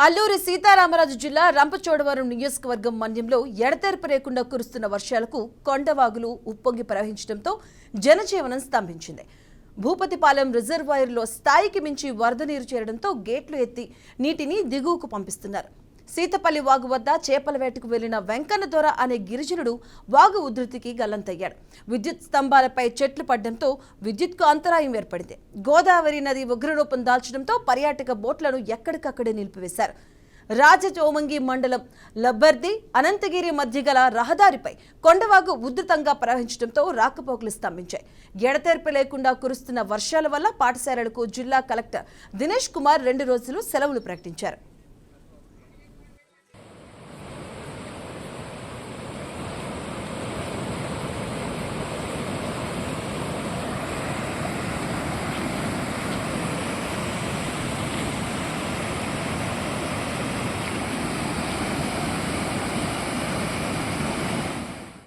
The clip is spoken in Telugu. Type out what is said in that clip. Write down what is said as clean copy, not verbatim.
అల్లూరి సీతారామరాజు జిల్లా రంపచోడవరం నియోజకవర్గం మన్యంలో ఎడతెరపు లేకుండా కురుస్తున్న వర్షాలకు కొండవాగులు ఉప్పొంగి ప్రవహించడంతో జనజీవనం స్తంభించింది. భూపతిపాలెం రిజర్వాయర్లో స్థాయికి మించి వరద నీరు చేరడంతో గేట్లు ఎత్తి నీటిని దిగువకు పంపిస్తున్నారు. సీతపల్లి వాగు వద్ద చేపల వేటకు వెళ్లిన వెంకన్న దొర అనే గిరిజనుడు వాగు ఉధృతికి గల్లంతయ్యాడు. విద్యుత్ స్తంభాలపై చెట్లు పడడంతో విద్యుత్కు అంతరాయం ఏర్పడింది. గోదావరి నది ఉగ్రరూపం దాల్చడంతో పర్యాటక బోట్లను ఎక్కడికక్కడే నిలిపివేశారు. రాజచోమంగి మండలం లబ్బర్ది అనంతగిరి మధ్య గల రహదారిపై కొండవాగు ఉధృతంగా ప్రవహించడంతో రాకపోకలు స్తంభించాయి. ఎడతెరిపి లేకుండా కురుస్తున్న వర్షాల వల్ల పాఠశాలలకు జిల్లా కలెక్టర్ దినేష్ కుమార్ 2 రోజులు సెలవులు ప్రకటించారు.